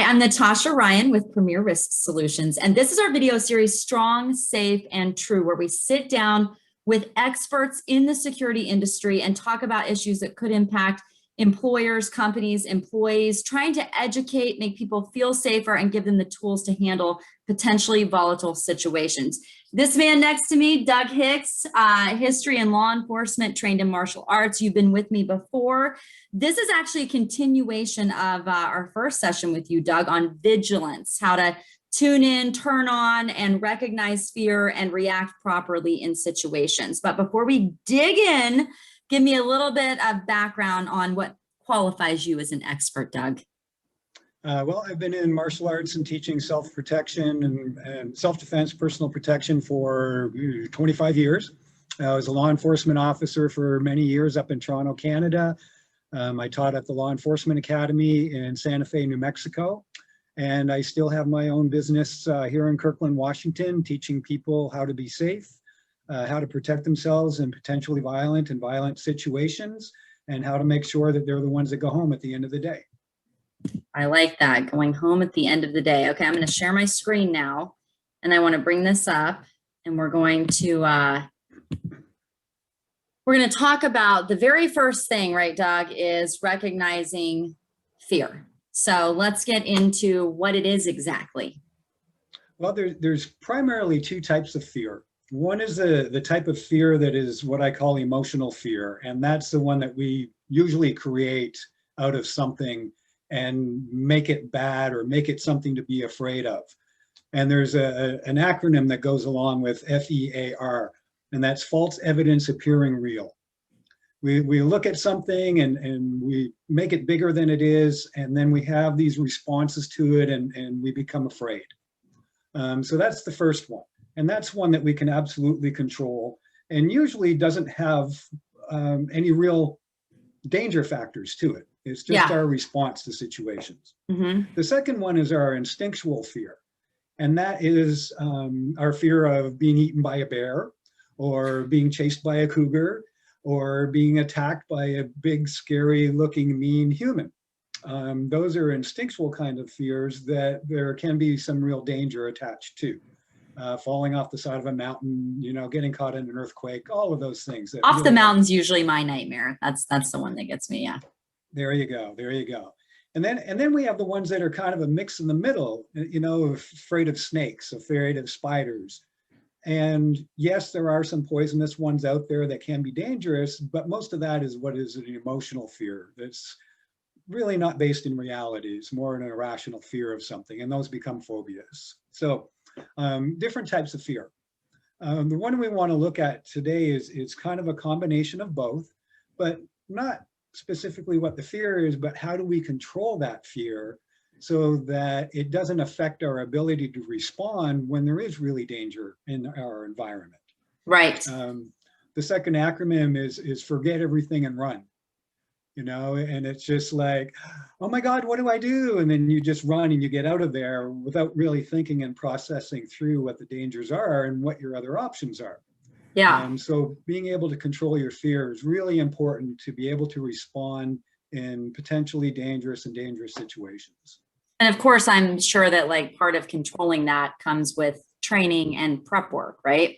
I'm Natasha Ryan with Premier Risk Solutions, and this is our video series, Strong, Safe, and True, where we sit down with experts in the security industry and talk about issues that could impact employers, companies, employees, trying to educate, make people feel safer, and give them the tools to handle potentially volatile situations. This man next to me, Doug Hicks, history in law enforcement, trained in martial arts. You've been with me before. This is actually a continuation of our first session with you, Doug, on vigilance, how to tune in, turn on, and recognize fear and react properly in situations. But before we dig in, give me a little bit of background on what qualifies you as an expert, Doug. Well, I've been in martial arts and teaching self-protection and self-defense, personal protection for 25 years. I was a law enforcement officer for many years up in Toronto, Canada. I taught at the Law Enforcement Academy in Santa Fe, New Mexico. And I still have my own business here in Kirkland, Washington, teaching people how to be safe, how to protect themselves in potentially violent and violent situations, and how to make sure that they're the ones that go home at the end of the day. I like that, going home at the end of the day. Okay, I'm going to share my screen now, and I want to bring this up, and we're going to talk about the very first thing, right, Doug, is recognizing fear. So let's get into what it is exactly. Well, there's primarily two types of fear. One is the type of fear that is what I call emotional fear, and that's the one that we usually create out of something and make it bad or make it something to be afraid of. And there's an acronym that goes along with FEAR, and that's false evidence appearing real. We look at something and we make it bigger than it is, and then we have these responses to it and we become afraid. So that's the first one. And that's one that we can absolutely control and usually doesn't have any real danger factors to it. It's just our response to situations. Mm-hmm. The second one is our instinctual fear. And that is our fear of being eaten by a bear or being chased by a cougar or being attacked by a big, scary looking, mean human. Those are instinctual kind of fears that there can be some real danger attached to. Falling off the side of a mountain, getting caught in an earthquake, all of those things. Off the mountain's usually my nightmare. That's the one that gets me, yeah. There you go, there you go. And then we have the ones that are kind of a mix in the middle, afraid of snakes, afraid of spiders. And yes, there are some poisonous ones out there that can be dangerous, but most of that is what is an emotional fear that's really not based in reality. It's more an irrational fear of something, and those become phobias. So different types of fear. The one we want to look at today is kind of a combination of both, but not specifically what the fear is, but how do we control that fear so that it doesn't affect our ability to respond when there is really danger in our environment. Right. The second acronym is forget everything and run. And it's just like, oh my God, what do I do? And then you just run and you get out of there without really thinking and processing through what the dangers are and what your other options are. Yeah. So being able to control your fear is really important to be able to respond in potentially dangerous situations. And of course, I'm sure that part of controlling that comes with training and prep work, right?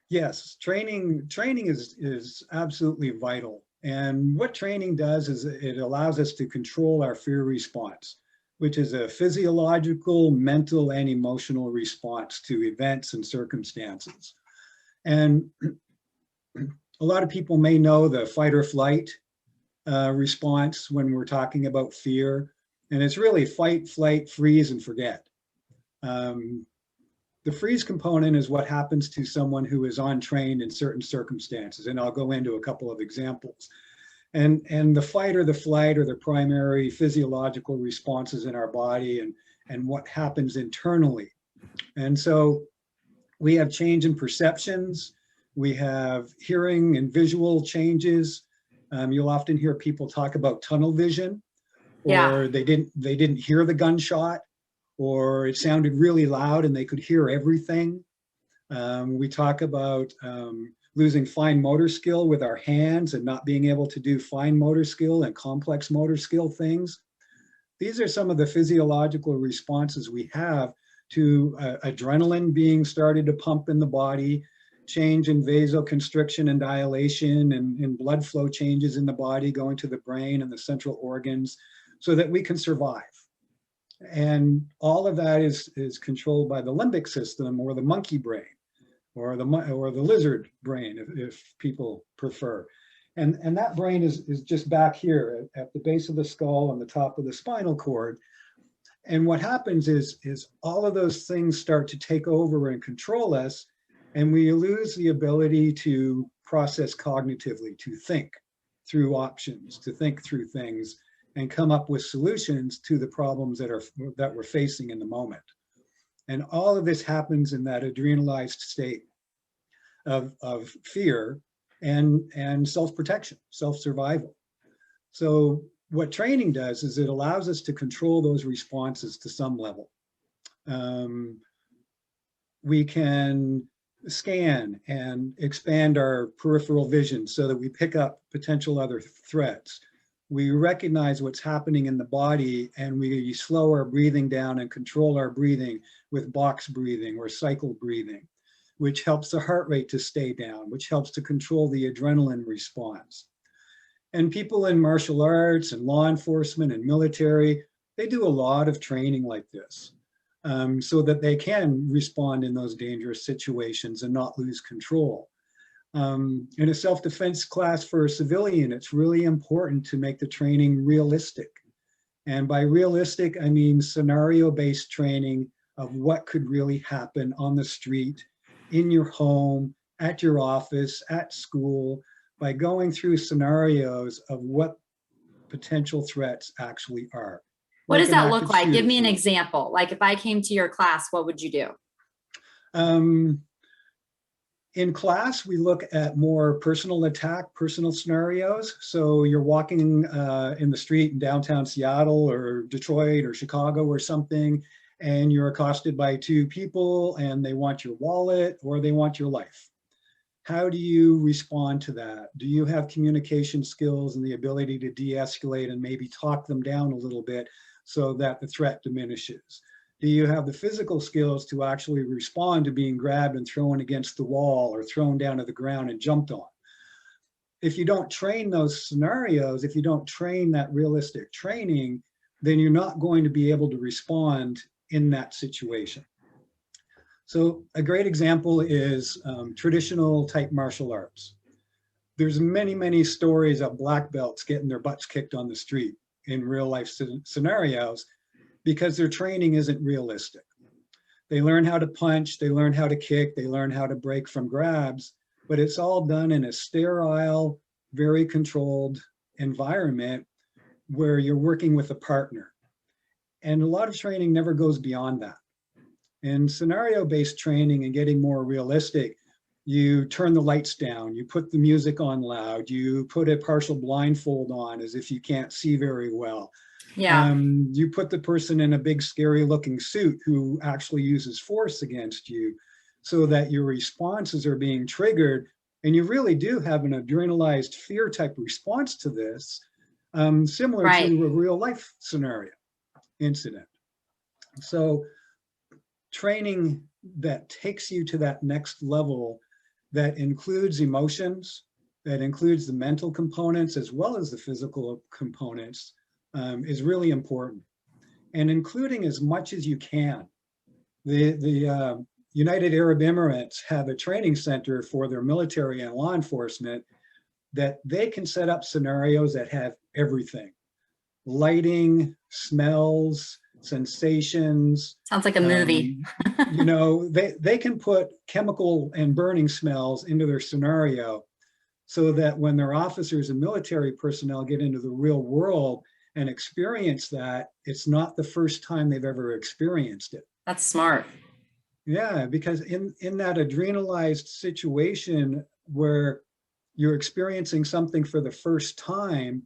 Yes, training is absolutely vital. And what training does is it allows us to control our fear response, which is a physiological, mental, and emotional response to events and circumstances. And a lot of people may know the fight or flight response when we're talking about fear. And it's really fight, flight, freeze, and forget. The freeze component is what happens to someone who is untrained in certain circumstances. And I'll go into a couple of examples. And the fight or the flight are the primary physiological responses in our body and what happens internally. And so we have change in perceptions. We have hearing and visual changes. You'll often hear people talk about tunnel vision. Or they didn't hear the gunshot, or it sounded really loud and they could hear everything. We talk about losing fine motor skill with our hands and not being able to do fine motor skill and complex motor skill things. these are some of the physiological responses we have to adrenaline being started to pump in the body, change in vasoconstriction and dilation, and blood flow changes in the body going to the brain and the central organs so that we can survive. And all of that is controlled by the limbic system, or the monkey brain, or the lizard brain, if people prefer. And that brain is just back here at the base of the skull on the top of the spinal cord. And what happens is all of those things start to take over and control us, and we lose the ability to process cognitively, to think through options, to think through things, and come up with solutions to the problems that we're facing in the moment. And all of this happens in that adrenalized state of fear and self-protection, self-survival. So what training does is it allows us to control those responses to some level. We can scan and expand our peripheral vision so that we pick up potential other threats. We recognize what's happening in the body, and we slow our breathing down and control our breathing with box breathing or cycle breathing, which helps the heart rate to stay down, which helps to control the adrenaline response. And people in martial arts and law enforcement and military, they do a lot of training like this so that they can respond in those dangerous situations and not lose control. In a self-defense class for a civilian, it's really important to make the training realistic. And by realistic, I mean scenario-based training of what could really happen on the street, in your home, at your office, at school, by going through scenarios of what potential threats actually are. What does that look like? Give me an example. Like if I came to your class, what would you do? In class, we look at more personal attack, personal scenarios. So you're walking in the street in downtown Seattle or Detroit or Chicago or something, and you're accosted by two people and they want your wallet or they want your life. How do you respond to that? Do you have communication skills and the ability to de-escalate and maybe talk them down a little bit so that the threat diminishes? Do you have the physical skills to actually respond to being grabbed and thrown against the wall or thrown down to the ground and jumped on? If you don't train those scenarios, if you don't train that realistic training, then you're not going to be able to respond in that situation. So a great example is traditional type martial arts. There's many, many stories of black belts getting their butts kicked on the street in real life scenarios because their training isn't realistic. They learn how to punch, they learn how to kick, they learn how to break from grabs, but it's all done in a sterile, very controlled environment where you're working with a partner. And a lot of training never goes beyond that. In scenario-based training and getting more realistic, you turn the lights down, you put the music on loud, you put a partial blindfold on as if you can't see very well. Yeah. You put the person in a big scary looking suit who actually uses force against you so that your responses are being triggered. And you really do have an adrenalized fear type response to this, similar to a real life scenario incident. So training that takes you to that next level that includes emotions, that includes the mental components as well as the physical components is really important. And including as much as you can. The United Arab Emirates have a training center for their military and law enforcement that they can set up scenarios that have everything. Lighting, smells, sensations. Sounds like a movie. You know, they can put chemical and burning smells into their scenario so that when their officers and military personnel get into the real world and experience that, it's not the first time they've ever experienced it. That's smart. Yeah, because in that adrenalized situation where you're experiencing something for the first time,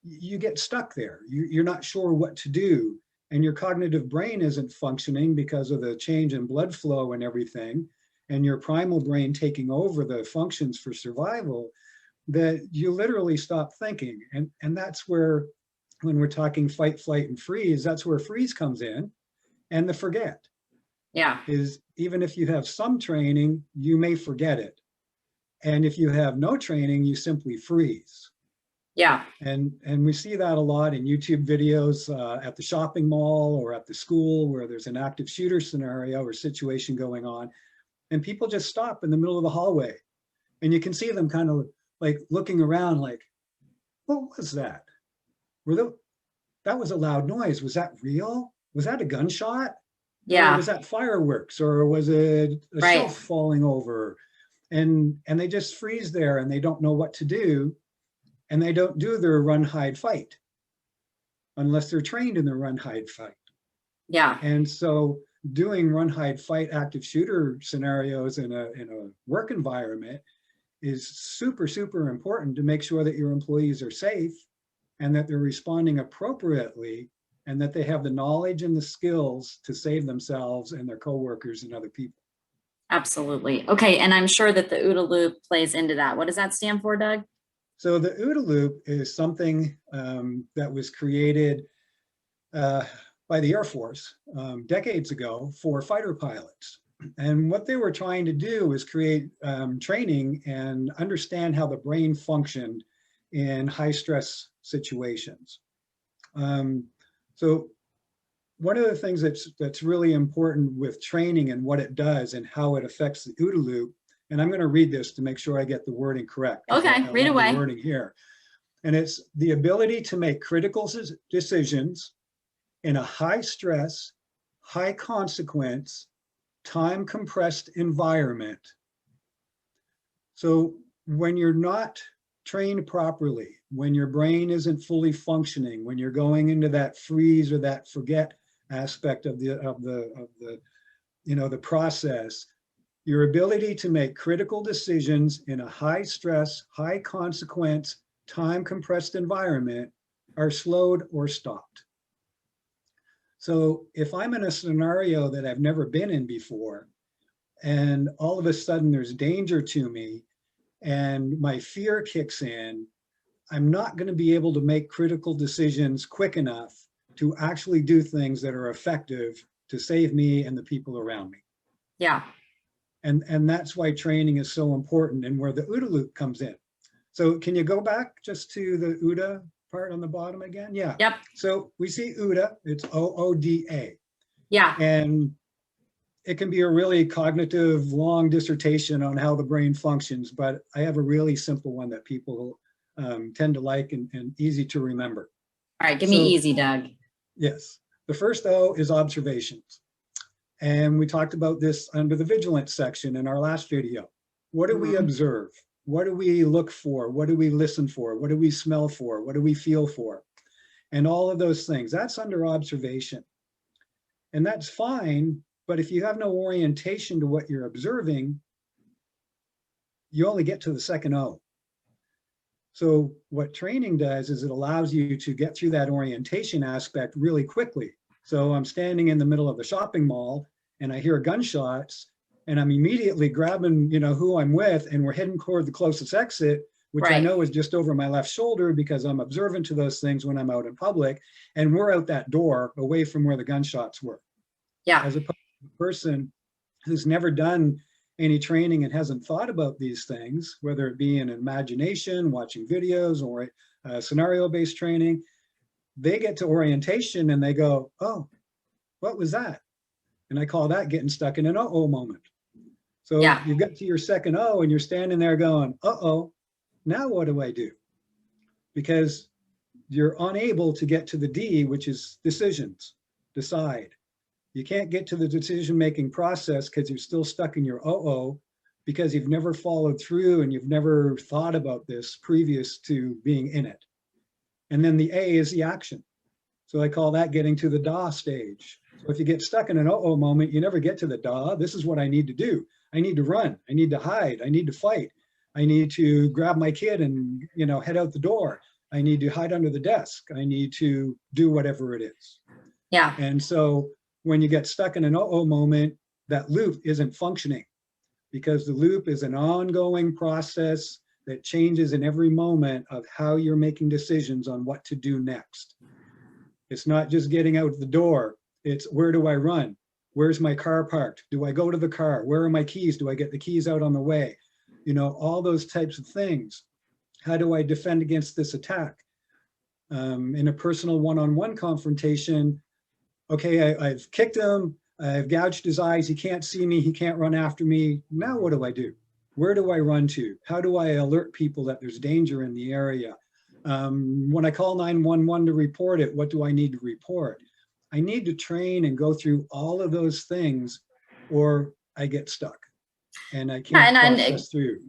you get stuck there. You're not sure what to do. And your cognitive brain isn't functioning because of the change in blood flow and everything, and your primal brain taking over the functions for survival, that you literally stop thinking. And that's where when we're talking fight, flight, and freeze, that's where freeze comes in. And the forget Yeah. is, even if you have some training, you may forget it. And if you have no training, you simply freeze. Yeah. And we see that a lot in YouTube videos at the shopping mall or at the school where there's an active shooter scenario or situation going on. And people just stop in the middle of the hallway. And you can see them kind of like looking around like, what was that? That was a loud noise. Was that real? Was that a gunshot? Yeah. Or was that fireworks? Or was it a Right. shelf falling over? And they just freeze there and they don't know what to do. And they don't do their run, hide, fight unless they're trained in the run, hide, fight. Yeah. And so doing run, hide, fight active shooter scenarios in a work environment is super, super important to make sure that your employees are safe and that they're responding appropriately and that they have the knowledge and the skills to save themselves and their coworkers and other people. Absolutely. Okay. And I'm sure that the Ooda Loop plays into that. What does that stand for, Doug? So the Ooda Loop is something that was created by the Air Force decades ago for fighter pilots. And what they were trying to do was create training and understand how the brain functioned in high stress situations. So one of the things that's really important with training and what it does and how it affects the Ooda Loop, and I'm going to read this to make sure I get the wording correct. Okay, read away. The wording here. And it's the ability to make critical decisions in a high stress, high consequence, time compressed environment. So when you're not trained properly, when your brain isn't fully functioning, when you're going into that freeze or that forget aspect of the process, your ability to make critical decisions in a high stress, high consequence, time compressed environment are slowed or stopped. So if I'm in a scenario that I've never been in before, and all of a sudden there's danger to me and my fear kicks in, I'm not going to be able to make critical decisions quick enough to actually do things that are effective to save me and the people around me. Yeah. And that's why training is so important and where the Ooda Loop comes in. So can you go back just to the Ooda part on the bottom again? Yeah. Yep. So we see Ooda, it's OODA. Yeah. And it can be a really cognitive, long dissertation on how the brain functions, but I have a really simple one that people tend to like and easy to remember. All right, give me easy, Doug. Yes. The first O is observations. And we talked about this under the vigilance section in our last video. What do we observe? What do we look for? What do we listen for? What do we smell for? What do we feel for? And all of those things, that's under observation. And that's fine, but if you have no orientation to what you're observing, you only get to the second O. So what training does is it allows you to get through that orientation aspect really quickly. So I'm standing in the middle of the shopping mall and I hear gunshots and I'm immediately grabbing, who I'm with, and we're heading toward the closest exit, which I know is just over my left shoulder because I'm observant to those things when I'm out in public. And we're out that door away from where the gunshots were. Yeah. As opposed to a person who's never done any training and hasn't thought about these things, whether it be in imagination, watching videos, or scenario-based training, they get to orientation and they go, oh, what was that? And I call that getting stuck in an uh-oh moment. So you get to your second O and you're standing there going, uh-oh, now what do I do? Because you're unable to get to the D, which is decisions, decide. You can't get to the decision-making process because you're still stuck in your uh-oh because you've never followed through and you've never thought about this previous to being in it. And then the A is the action. So I call that getting to the DA stage. So if you get stuck in an uh-oh moment, you never get to the DA. This is what I need to do. I need to run. I need to hide. I need to fight. I need to grab my kid and, head out the door. I need to hide under the desk. I need to do whatever it is. Yeah. And so when you get stuck in an uh-oh moment, that loop isn't functioning because the loop is an ongoing process that changes in every moment of how you're making decisions on what to do next. It's not just getting out the door. It's where do I run? Where's my car parked? Do I go to the car? Where are my keys? Do I get the keys out on the way? You know, all those types of things. How do I defend against this attack? In a personal one-on-one confrontation, okay, I've kicked him, I've gouged his eyes, he can't see me, he can't run after me. Now what do I do? Where do I run to? How do I alert people that there's danger in the area? When I call 911 to report it, what do I need to report? I need to train and go through all of those things, or I get stuck and I can't process through.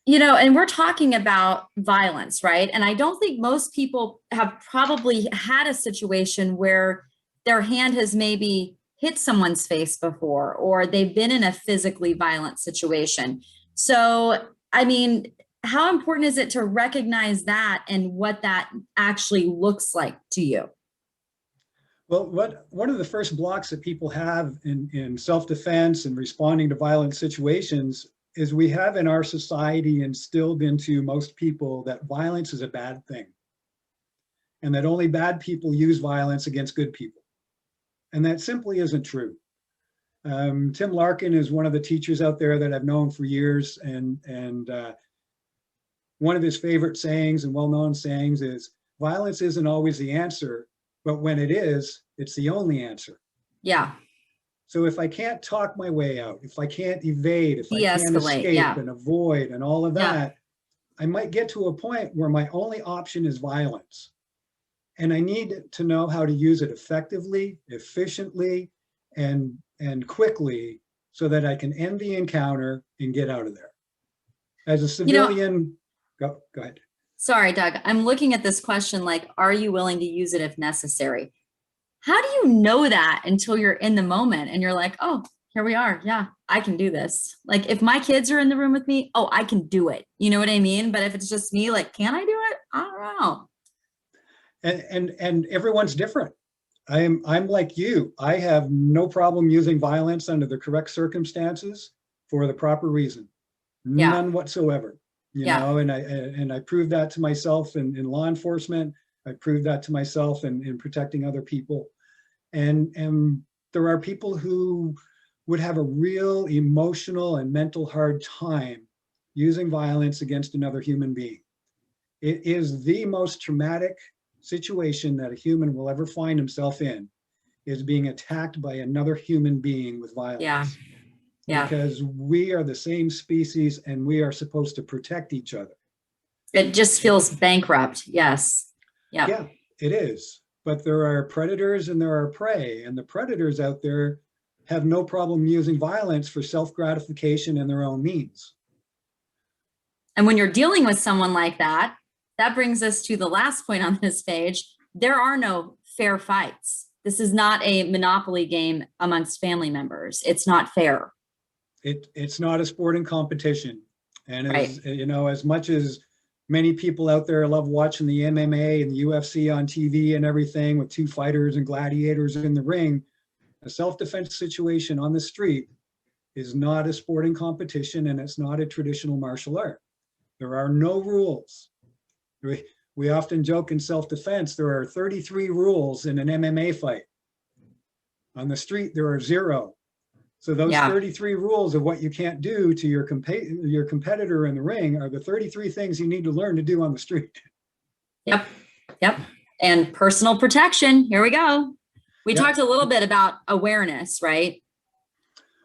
You know, and we're talking about violence, right? And I don't think most people have probably had a situation where their hand has maybe hit someone's face before, or they've been in a physically violent situation. So, I mean, how important is it to recognize that and what that actually looks like to you? Well, one of the first blocks that people have in self-defense and responding to violent situations is we have in our society instilled into most people that violence is a bad thing and that only bad people use violence against good people. And that simply isn't true. Tim Larkin is one of the teachers out there that I've known for years, and one of his favorite sayings and well-known sayings is, violence isn't always the answer, but when it is, it's the only answer. Yeah. So if I can't talk my way out, if I can't evade, if I can't escape yeah. and avoid and all of that, Yeah. I might get to a point where my only option is violence. And I need to know how to use it effectively, efficiently, and quickly so that I can end the encounter and get out of there. As a civilian, go ahead. Sorry, Doug. I'm looking at this question like, are you willing to use it if necessary? How do you know that until you're in the moment and you're like, oh, here we are. Yeah, I can do this. Like if my kids are in the room with me, oh, I can do it. You know what I mean? But if it's just me, like, can I do it? I don't know. And everyone's different. I'm like you. I have no problem using violence under the correct circumstances for the proper reason. None whatsoever. You know, and I proved that to myself in law enforcement. I proved that to myself in protecting other people. And there are people who would have a real emotional and mental hard time using violence against another human being. It is the most traumatic situation that a human will ever find himself in, is being attacked by another human being with violence. Yeah. Because we are the same species and we are supposed to protect each other. It just feels bankrupt. Yes. Yeah, it is. But there are predators and there are prey, and the predators out there have no problem using violence for self-gratification and their own means. And when you're dealing with someone like that, that brings us to the last point on this page. There are no fair fights. This is not a Monopoly game amongst family members. It's not fair. It's not a sporting competition. And as you know, as much as many people out there love watching the MMA and the UFC on TV and everything with two fighters and gladiators in the ring, a self-defense situation on the street is not a sporting competition, and it's not a traditional martial art. There are no rules. We often joke in self-defense, there are 33 rules in an MMA fight. On the street, there are 0. So those 33 rules of what you can't do to your competitor in the ring are the 33 things you need to learn to do on the street. Yep. And personal protection. Here we go. We talked a little bit about awareness, right?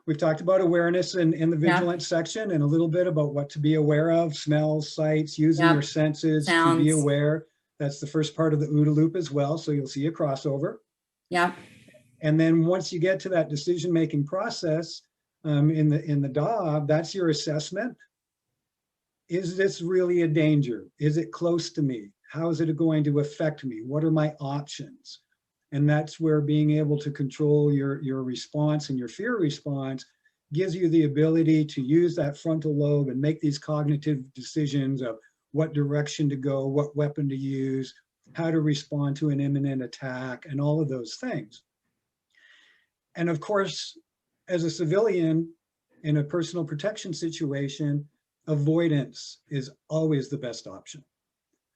We've talked about awareness in the vigilance section, and a little bit about what to be aware of, smells, sights, using your senses to be aware. That's the first part of the Ooda Loop as well. So you'll see a crossover. Yeah. And then once you get to that decision-making process in the DAW, that's your assessment. Is this really a danger? Is it close to me? How is it going to affect me? What are my options? And that's where being able to control your response and your fear response gives you the ability to use that frontal lobe and make these cognitive decisions of what direction to go, what weapon to use, how to respond to an imminent attack, and all of those things. And of course, as a civilian in a personal protection situation, avoidance is always the best option.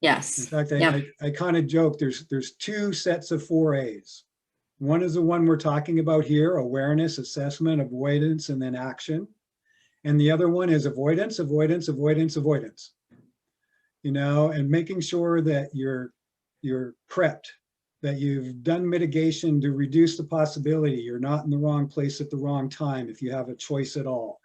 Yes. In fact, Yep. I kind of joke, there's two sets of 4As. One is the one we're talking about here, awareness, assessment, avoidance, and then action. And the other one is avoidance, avoidance, avoidance, avoidance. You know, and making sure that you're prepped, that you've done mitigation to reduce the possibility you're not in the wrong place at the wrong time if you have a choice at all.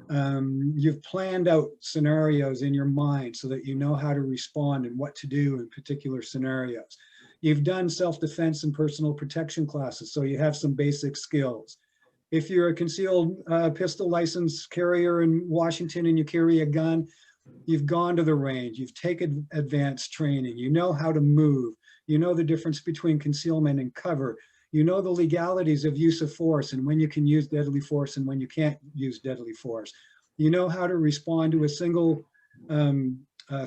You've planned out scenarios in your mind so that you know how to respond and what to do in particular scenarios. You've done self-defense and personal protection classes, so you have some basic skills. If you're a concealed pistol license carrier in Washington and you carry a gun, you've gone to the range, you've taken advanced training, you know how to move, you know the difference between concealment and cover, you know the legalities of use of force and when you can use deadly force and when you can't use deadly force. You know how to respond to a single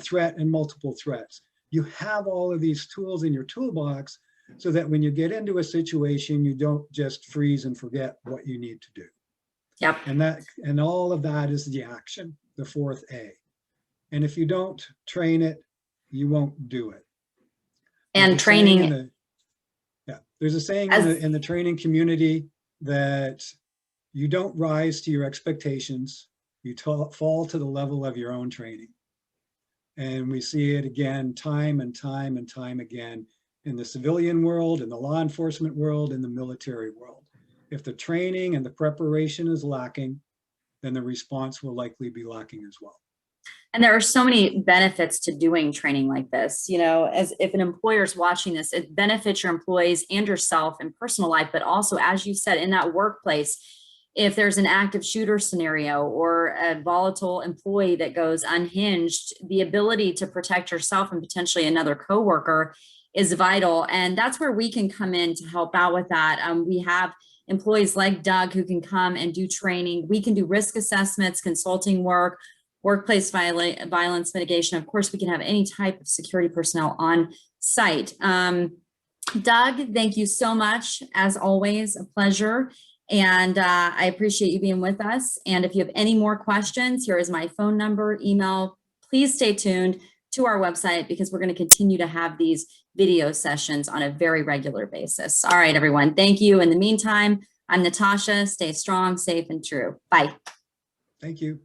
threat and multiple threats. You have all of these tools in your toolbox so that when you get into a situation, you don't just freeze and forget what you need to do. Yep. And all of that is the action, the fourth A. And if you don't train it, you won't do it. And training. There's a saying in the training community that you don't rise to your expectations, you fall to the level of your own training. And we see it again, time and time and time again in the civilian world, in the law enforcement world, in the military world. If the training and the preparation is lacking, then the response will likely be lacking as well. And there are so many benefits to doing training like this. You know, as if an employer is watching this, it benefits your employees and yourself in personal life, but also, as you said, in that workplace, if there's an active shooter scenario or a volatile employee that goes unhinged, the ability to protect yourself and potentially another coworker is vital. And that's where we can come in to help out with that. We have employees like Doug who can come and do training. We can do risk assessments, consulting work, workplace violence mitigation. Of course, we can have any type of security personnel on site. Doug, thank you so much. As always, a pleasure. And I appreciate you being with us. And if you have any more questions, here is my phone number, email. Please stay tuned to our website because we're going to continue to have these video sessions on a very regular basis. All right, everyone. Thank you. In the meantime, I'm Natasha. Stay strong, safe, and true. Bye. Thank you.